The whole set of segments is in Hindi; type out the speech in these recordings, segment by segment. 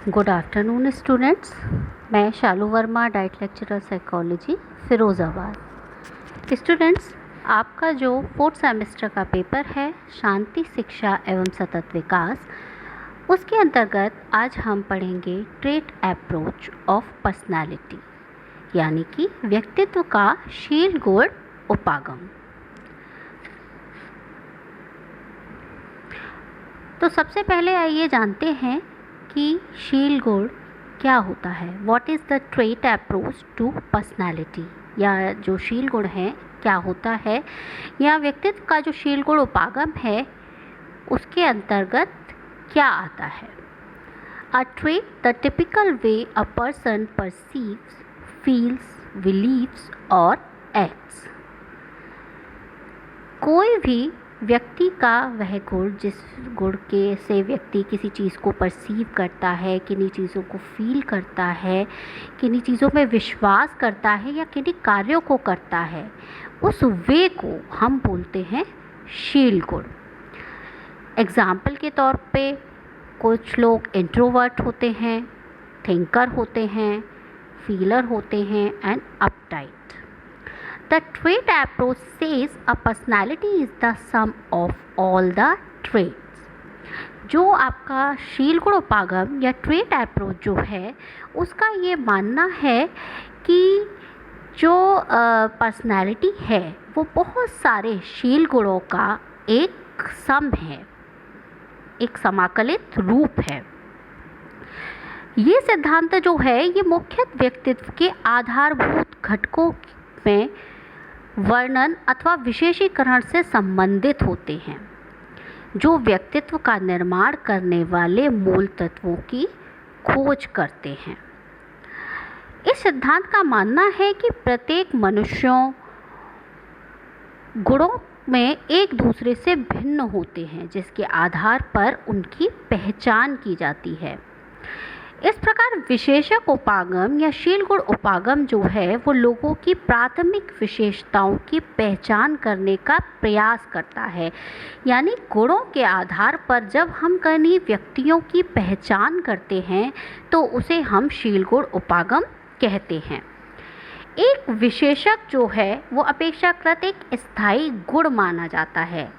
Good afternoon students. मैं Shalu Verma, DIET lecturer psychology, Firozabad. Students, आपका जो 4th सेमेस्टर का पेपर है शांति, शिक्षा एवं सतत विकास, उसके अंतर्गत आज हम पढ़ेंगे ट्रेट अप्रोच ऑफ पर्सनालिटी, यानी कि व्यक्तित्व का शील गुण उपागम। तो सबसे पहले आइए जानते हैं कि शील गुण क्या होता है। What is the trait approach to personality, या जो शील गुण है क्या होता है, या व्यक्तित्व का जो शील गुण उपागम है उसके अंतर्गत क्या आता है। A trait the typical way a person perceives, feels, believes और एक्ट्स। कोई भी व्यक्ति का वह गुण जिस गुण के से व्यक्ति किसी चीज़ को परसीव करता है, किन्हीं चीज़ों को फील करता है, किन्हीं चीज़ों में विश्वास करता है या किन्हीं कार्यों को करता है, उस वे को हम बोलते हैं शील गुण। एग्जाम्पल के तौर पे कुछ लोग इंट्रोवर्ट होते हैं, थिंकर होते हैं, फीलर होते हैं and uptight. The trait approach says a personality is the sum of all the traits. जो आपका शील गुण उपागम या ट्रेट अप्रोच जो है उसका ये मानना है कि जो पर्सनालिटी है वो बहुत सारे शील गुणों का एक सम है, एक समाकलित रूप है। ये सिद्धांत जो है ये मुख्यतः व्यक्तित्व के आधारभूत घटकों में वर्णन अथवा विशेषीकरण से संबंधित होते हैं, जो व्यक्तित्व का निर्माण करने वाले मूल तत्वों की खोज करते हैं। इस सिद्धांत का मानना है कि प्रत्येक मनुष्यों गुणों में एक दूसरे से भिन्न होते हैं, जिसके आधार पर उनकी पहचान की जाती है। इस प्रकार विशेषक उपागम या शील गुण उपागम जो है वो लोगों की प्राथमिक विशेषताओं की पहचान करने का प्रयास करता है। यानी गुणों के आधार पर जब हम किन्हीं व्यक्तियों की पहचान करते हैं तो उसे हम शील गुण उपागम कहते हैं। एक विशेषक जो है वो अपेक्षाकृत एक स्थायी गुण माना जाता है।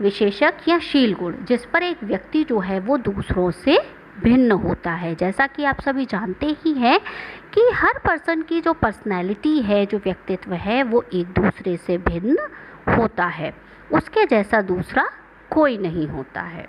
विशेषक या शील गुण जिस पर एक व्यक्ति जो है वो दूसरों से भिन्न होता है। जैसा कि आप सभी जानते ही हैं कि हर पर्सन की जो पर्सनैलिटी है, जो व्यक्तित्व है, वो एक दूसरे से भिन्न होता है, उसके जैसा दूसरा कोई नहीं होता है।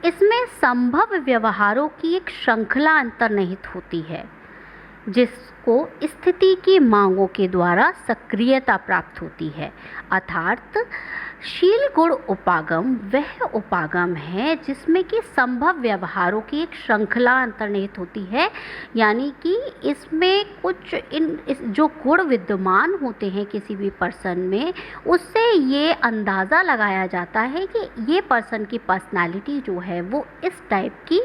इसमें संभव व्यवहारों की एक श्रृंखला अंतर्निहित होती है, जिसको स्थिति की मांगों के द्वारा सक्रियता प्राप्त होती है। अर्थात शील गुण उपागम वह उपागम है जिसमें कि संभव व्यवहारों की एक श्रृंखला अंतर्निहित होती है, यानी कि इसमें कुछ जो गुण विद्यमान होते हैं किसी भी पर्सन में, उससे ये अंदाज़ा लगाया जाता है कि ये पर्सन की पर्सनालिटी जो है वो इस टाइप की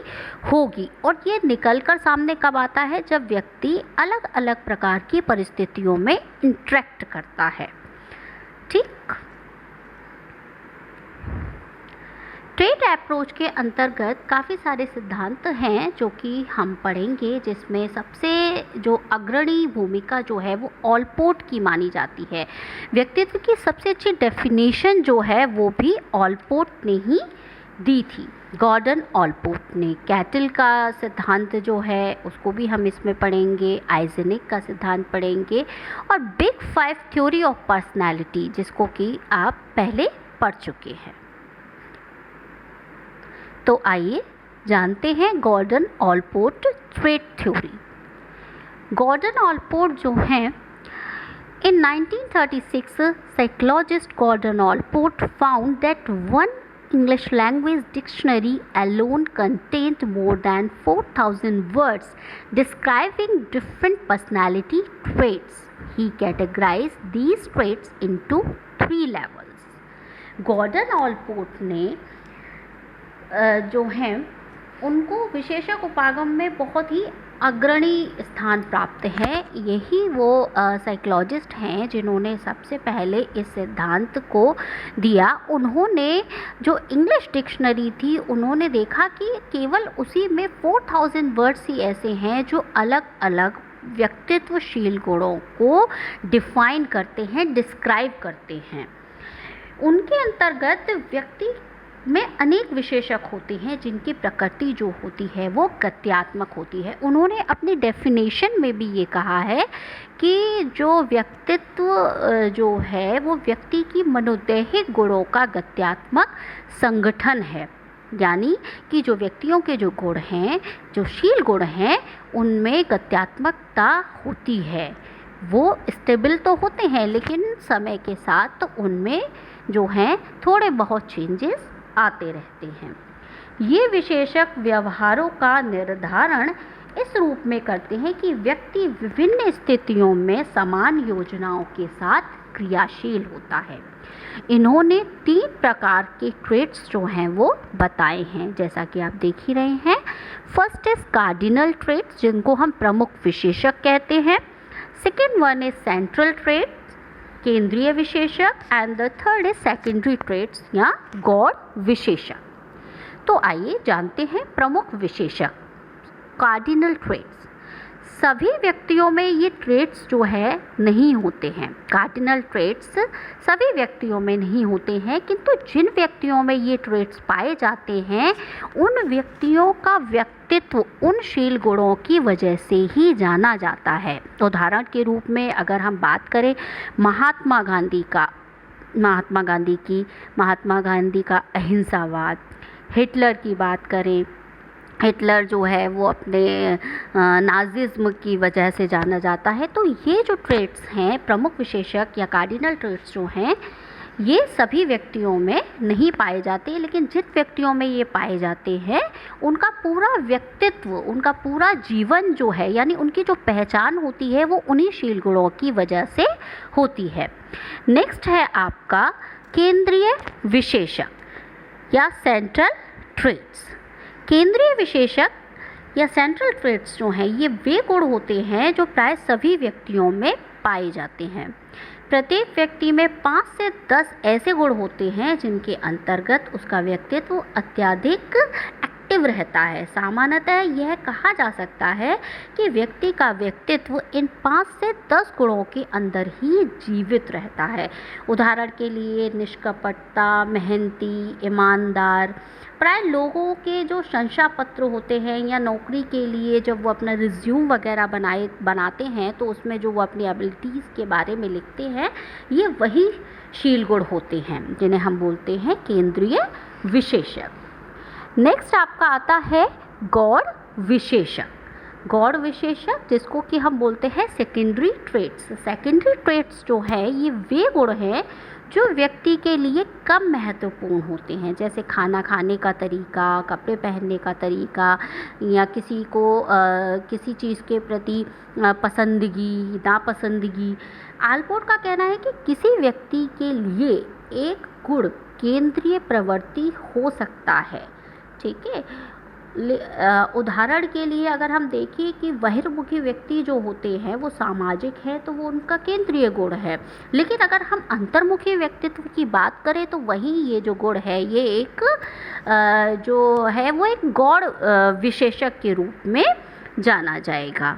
होगी। और ये निकल कर सामने कब आता है, जब व्यक्ति अलग अलग प्रकार की परिस्थितियों में इंटरेक्ट करता है। ठीक। ट्रेट अप्रोच के अंतर्गत काफ़ी सारे सिद्धांत हैं जो कि हम पढ़ेंगे, जिसमें सबसे जो अग्रणी भूमिका जो है वो ऑलपोर्ट की मानी जाती है। व्यक्तित्व की सबसे अच्छी डेफिनेशन जो है वो भी ऑलपोर्ट ने ही दी थी, गॉर्डन ऑलपोर्ट ने। कैटल का सिद्धांत जो है उसको भी हम इसमें पढ़ेंगे, आइजेनिक का सिद्धांत पढ़ेंगे, और बिग 5 थ्योरी ऑफ पर्सनैलिटी जिसको कि आप पहले पढ़ चुके हैं। तो आइए जानते हैं Gordon Allport trait theory. Gordon Allport जो हैं, in 1936 psychologist Gordon Allport found that one English language dictionary alone contained more than 4,000 words describing different personality traits. He categorized these traits into 3 levels. Gordon Allport ने जो हैं उनको विशेषक उपागम में बहुत ही अग्रणी स्थान प्राप्त है। यही वो साइकोलॉजिस्ट हैं जिन्होंने सबसे पहले इस सिद्धांत को दिया। उन्होंने जो इंग्लिश डिक्शनरी थी, उन्होंने देखा कि केवल उसी में 4000 वर्ड्स ही ऐसे हैं जो अलग अलग व्यक्तित्वशील गुणों को डिफाइन करते हैं, डिस्क्राइब करते हैं। उनके अंतर्गत व्यक्ति में अनेक विशेषक होते हैं जिनकी प्रकृति जो होती है वो गत्यात्मक होती है। उन्होंने अपनी डेफिनेशन में भी ये कहा है कि जो व्यक्तित्व जो है वो व्यक्ति की मनोदैहिक गुणों का गत्यात्मक संगठन है। यानी कि जो व्यक्तियों के जो गुण हैं, जो शील गुण हैं, उनमें गत्यात्मकता होती है। वो स्टेबल तो होते हैं लेकिन समय के साथ तो उनमें जो हैं थोड़े बहुत चेंजेस आते रहते हैं। ये विशेषक व्यवहारों का निर्धारण इस रूप में करते हैं कि व्यक्ति विभिन्न स्थितियों में समान योजनाओं के साथ क्रियाशील होता है। इन्होंने 3 प्रकार के ट्रेट्स जो हैं वो बताए हैं, जैसा कि आप देख ही रहे हैं। फर्स्ट इज कार्डिनल ट्रेट्स, जिनको हम प्रमुख विशेषक कहते हैं। Second one is central traits, केंद्रीय विशेषक, and the third is secondary traits या गौड़ विशेषक। तो आइए जानते हैं प्रमुख विशेषक, कार्डिनल ट्रेट्स। सभी व्यक्तियों में ये ट्रेट्स जो है नहीं होते हैं। कार्डिनल ट्रेट्स सभी व्यक्तियों में नहीं होते हैं, किंतु जिन व्यक्तियों में ये ट्रेट्स पाए जाते हैं उन व्यक्तियों का व्यक्तित्व उन शील गुणों की वजह से ही जाना जाता है। उदाहरण के रूप में अगर हम बात करें महात्मा गांधी का अहिंसावाद, हिटलर की बात करें, हिटलर जो है वो अपने नाजिज्म की वजह से जाना जाता है। तो ये जो ट्रेट्स हैं, प्रमुख विशेषक या कार्डिनल ट्रेट्स जो हैं, ये सभी व्यक्तियों में नहीं पाए जाते, लेकिन जिन व्यक्तियों में ये पाए जाते हैं उनका पूरा व्यक्तित्व, उनका पूरा जीवन जो है, यानी उनकी जो पहचान होती है वो उन्हीं शील गुणों की वजह से होती है। नेक्स्ट है आपका केंद्रीय विशेषक या सेंट्रल ट्रेट्स। केंद्रीय विशेषक या सेंट्रल ट्रेट्स जो हैं ये वे गुण होते हैं जो प्राय सभी व्यक्तियों में पाए जाते हैं। प्रत्येक व्यक्ति में 5 से 10 ऐसे गुण होते हैं जिनके अंतर्गत उसका व्यक्तित्व अत्यधिक एक्टिव रहता है। सामान्यतः यह कहा जा सकता है कि व्यक्ति का व्यक्तित्व इन 5 से 10 गुणों के अंदर ही जीवित रहता है। उदाहरण के लिए निष्कपटता, मेहनती, ईमानदार। प्राय लोगों के जो शंसा पत्र होते हैं या नौकरी के लिए जब वो अपना रिज्यूम वगैरह बनाते हैं तो उसमें जो वो अपनी एबिलिटीज़ के बारे में लिखते हैं, ये वही शील गुण होते हैं जिन्हें हम बोलते हैं केंद्रीय विशेषक। नेक्स्ट आपका आता है गौड़ विशेषक। गौड़ विशेषक जिसको कि हम बोलते हैं सेकेंडरी ट्रेट्स। सेकेंडरी ट्रेट्स जो है ये वे गुण हैं जो व्यक्ति के लिए कम महत्वपूर्ण होते हैं, जैसे खाना खाने का तरीका, कपड़े पहनने का तरीका, या किसी को किसी चीज़ के प्रति पसंदगी, नापसंदगी। आलपोर्ट का कहना है कि किसी व्यक्ति के लिए एक गुण केंद्रीय प्रवृत्ति हो सकता है। ठीक है, उदाहरण के लिए अगर हम देखें कि बहिर्मुखी व्यक्ति जो होते हैं वो सामाजिक है तो वो उनका केंद्रीय गुण है, लेकिन अगर हम अंतर्मुखी व्यक्तित्व की बात करें तो वही ये जो गुण है ये एक जो है वो एक गौड़ विशेषक के रूप में जाना जाएगा।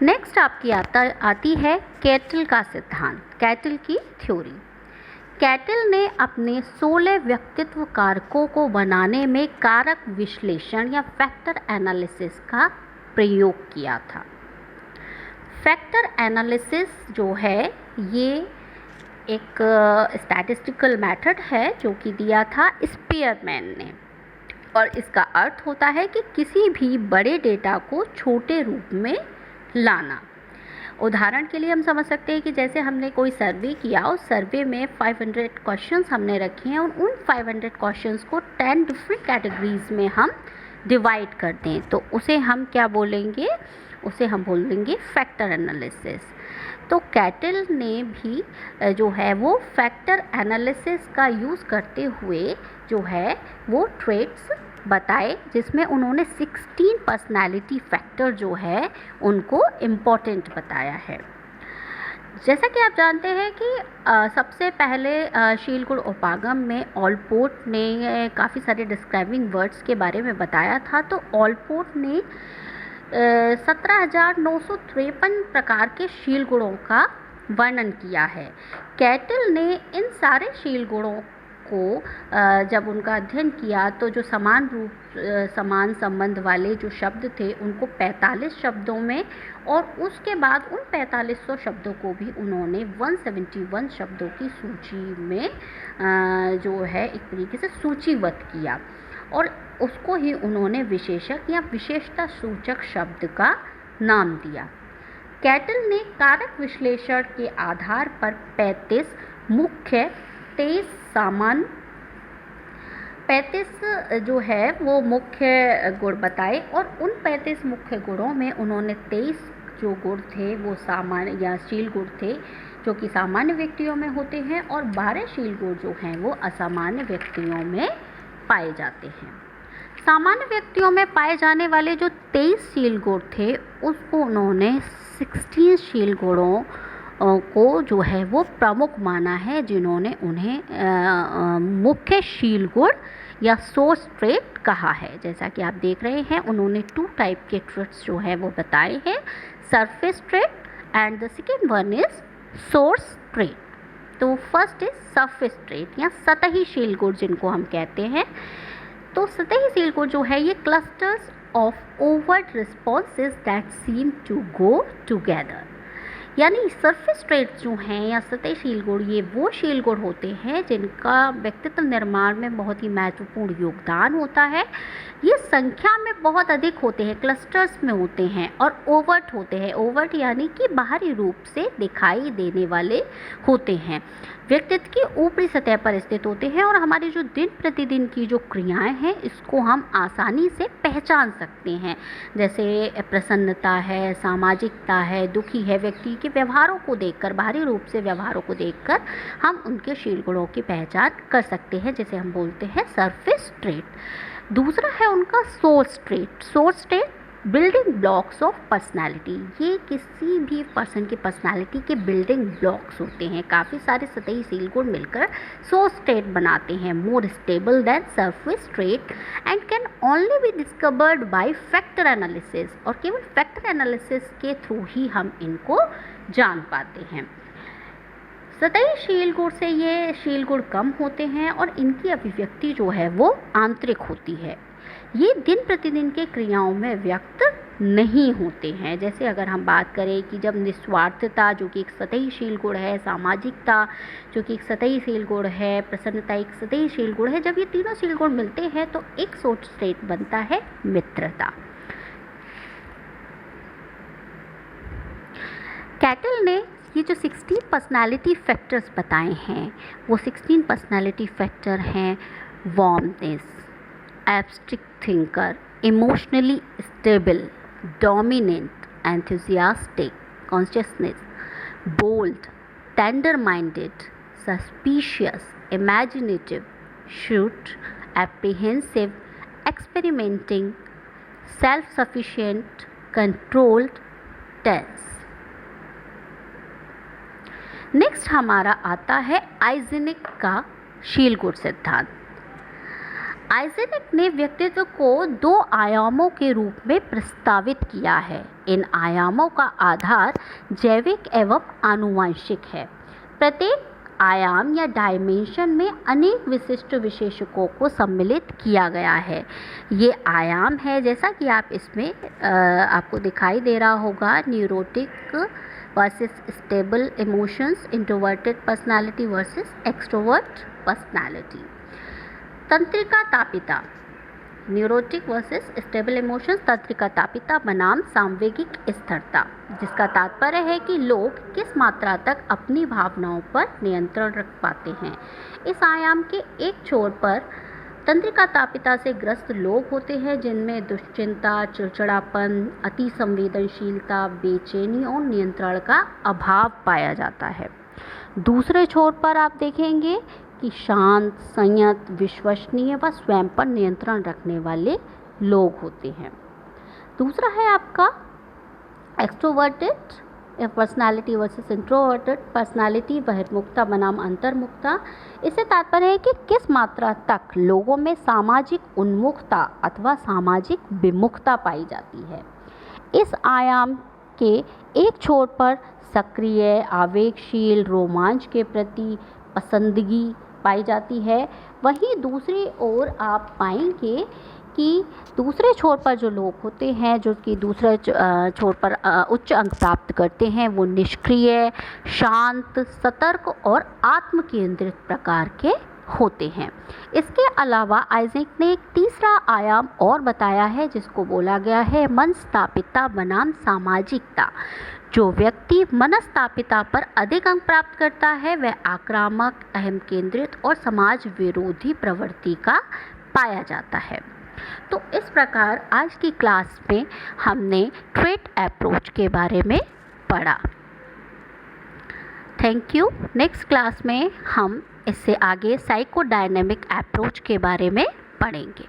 नेक्स्ट आपकी आती है कैटल का सिद्धांत, कैटल की थ्योरी। कैटल ने अपने 16 व्यक्तित्व कारकों को बनाने में कारक विश्लेषण या फैक्टर एनालिसिस का प्रयोग किया था। फैक्टर एनालिसिस जो है ये एक स्टैटिस्टिकल मेथड है जो कि दिया था स्पीयरमैन ने, और इसका अर्थ होता है कि किसी भी बड़े डेटा को छोटे रूप में लाना। उदाहरण के लिए हम समझ सकते हैं कि जैसे हमने कोई सर्वे किया, उस सर्वे में 500 क्वेश्चंस हमने रखे हैं और उन 500 क्वेश्चंस को 10 डिफरेंट कैटेगरीज में हम डिवाइड कर दें तो उसे हम क्या बोलेंगे, उसे हम बोलेंगे फैक्टर एनालिसिस। तो कैटल ने भी जो है वो फैक्टर एनालिसिस का यूज़ करते हुए जो है वो ट्रेट्स बताए, जिसमें उन्होंने 16 पर्सनालिटी फैक्टर जो है उनको इम्पोर्टेंट बताया है। जैसा कि आप जानते हैं कि सबसे पहले शीलकुल उपागम में ऑलपोर्ट ने काफ़ी सारे डिस्क्राइबिंग वर्ड्स के बारे में बताया था। तो ऑलपोर्ट ने 17,953 प्रकार के शील गुणों का वर्णन किया है। कैटल ने इन सारे शील गुणों को जब उनका अध्ययन किया तो जो समान संबंध वाले जो शब्द थे उनको 45 शब्दों में, और उसके बाद उन 4500 शब्दों को भी उन्होंने 171 शब्दों की सूची में जो है एक तरीके से सूचीबद्ध किया, और उसको ही उन्होंने विशेषक या विशेषता सूचक शब्द का नाम दिया। कैटल ने कारक विश्लेषण के आधार पर 35 मुख्य 23 सामान्य 35 जो है वो मुख्य गुण बताए, और उन 35 मुख्य गुणों में उन्होंने 23 जो गुण थे वो सामान्य या शील गुण थे जो कि सामान्य व्यक्तियों में होते हैं, और 12 शील गुण जो हैं वो असामान्य व्यक्तियों में पाए जाते हैं। सामान्य व्यक्तियों में पाए जाने वाले जो 23 शील गुण थे उसको उन्होंने 16 शील गुणों को जो है वो प्रमुख माना है, जिन्होंने उन्हें मुख्य शील गुण या सोर्स ट्रेट कहा है। जैसा कि आप देख रहे हैं उन्होंने 2 टाइप के ट्रेट्स जो है वो बताए हैं, surface trait and the second one is source trait. तो फर्स्ट इज सरफेस ट्रेट या सतही शील गुण जिनको हम कहते हैं। तो सतही शील गुण जो है ये clusters of overt responses that seem to go together, यानी सरफेस ट्रेट्स जो हैं या सतही शील गुण ये वो शील गुण होते हैं जिनका व्यक्तित्व निर्माण में बहुत ही महत्वपूर्ण योगदान होता है। ये संख्या में बहुत अधिक होते हैं, क्लस्टर्स में होते हैं और ओवर्ट होते हैं। ओवर्ट यानी कि बाहरी रूप से दिखाई देने वाले होते हैं, व्यक्तित्व की ऊपरी सतह पर स्थित होते हैं, और हमारी जो दिन प्रतिदिन की जो क्रियाएं हैं इसको हम आसानी से पहचान सकते हैं। जैसे प्रसन्नता है, सामाजिकता है, दुखी है, व्यक्ति के व्यवहारों को देखकर, बाहरी रूप से व्यवहारों को देखकर हम उनके शील गुणों की पहचान कर सकते हैं, जिसे हम बोलते हैं सरफेस ट्रेट। दूसरा है उनका source trait. Source trait building blocks of personality, ये किसी भी पर्सन की पर्सनालिटी के बिल्डिंग ब्लॉक्स होते हैं। काफ़ी सारे सतही शील गुण मिलकर सोर्स ट्रेट बनाते हैं। More stable then surface trait and can only be discovered by factor analysis, और केवल फैक्टर एनालिसिस के थ्रू ही हम इनको जान पाते हैं। सतही शील गुण से ये शील गुण कम होते हैं और इनकी अभिव्यक्ति जो है वो आंतरिक होती है। ये दिन प्रतिदिन के क्रियाओं में व्यक्त नहीं होते हैं। जैसे अगर हम बात करें कि जब निस्वार्थता जो कि एक सतही शील गुण है, सामाजिकता जो कि एक सतही शील गुण है, प्रसन्नता एक सतही शील गुण है, जब ये तीनों शील गुण मिलते हैं तो एक सोच स्टेट बनता है मित्रता। कैटल ने ये जो 16 पर्सनालिटी फैक्टर्स बताए हैं वो 16 पर्सनालिटी फैक्टर हैं: warmness, abstract thinker, emotionally stable, dominant, enthusiastic, consciousness, bold, tender minded, suspicious, imaginative, shrewd, apprehensive, experimenting, self-sufficient, controlled, tense। Next हमारा आता है आइजेनिक का शील गुण सिद्धांत। आइजेनिक ने व्यक्तित्व को 2 आयामों के रूप में प्रस्तावित किया है। इन आयामों का आधार जैविक एवं आनुवंशिक है। प्रत्येक आयाम या डायमेंशन में अनेक विशिष्ट विशेषकों को सम्मिलित किया गया है। ये आयाम है जैसा कि आप इसमें आपको दिखाई दे रहा होगा: neurotic versus stable emotions, introverted personality versus extrovert personality. तंत्रिका तापिता, न्यूरोटिक वर्सेस स्टेबल इमोशंस, तंत्रिका तापिता बनाम सामवेगिक स्थिरता, जिसका तात्पर्य है कि लोग किस मात्रा तक अपनी भावनाओं पर नियंत्रण रख पाते हैं। इस आयाम के एक छोर पर तंत्रिका तापिता से ग्रस्त लोग होते हैं जिनमें दुश्चिंता, चिड़चिड़ापन, अति संवेदनशीलता, बेचैनी और नियंत्रण का अभाव पाया जाता है। दूसरे छोर पर आप देखेंगे कि शांत, संयत, विश्वसनीय व स्वयं पर नियंत्रण रखने वाले लोग होते हैं। दूसरा है आपका extroverted personality versus introverted personality, बहिर्मुखता बनाम अंतर्मुखता। इससे तात्पर्य है कि किस मात्रा तक लोगों में सामाजिक उन्मुखता अथवा सामाजिक विमुखता पाई जाती है। इस आयाम के एक छोर पर सक्रिय, आवेगशील, रोमांच के प्रति पसंदगी पाई जाती है, वहीं दूसरी ओर आप पाएंगे कि दूसरे छोर पर जो लोग होते हैं, जो कि दूसरे छोर पर उच्च अंक प्राप्त करते हैं, वो निष्क्रिय, शांत, सतर्क और आत्म केंद्रित प्रकार के होते हैं। इसके अलावा आइजैक ने एक तीसरा आयाम और बताया है जिसको बोला गया है मनस्तापिता बनाम सामाजिकता। जो व्यक्ति मनस्तापिता पर अधिक अंक प्राप्त करता है वह आक्रामक, अहम केंद्रित और समाज विरोधी प्रवृत्ति का पाया जाता है। तो इस प्रकार आज की क्लास में हमने ट्रेट अप्रोच के बारे में पढ़ा। Thank you. नेक्स्ट क्लास में हम इससे आगे साइकोडायनेमिक अप्रोच के बारे में पढ़ेंगे।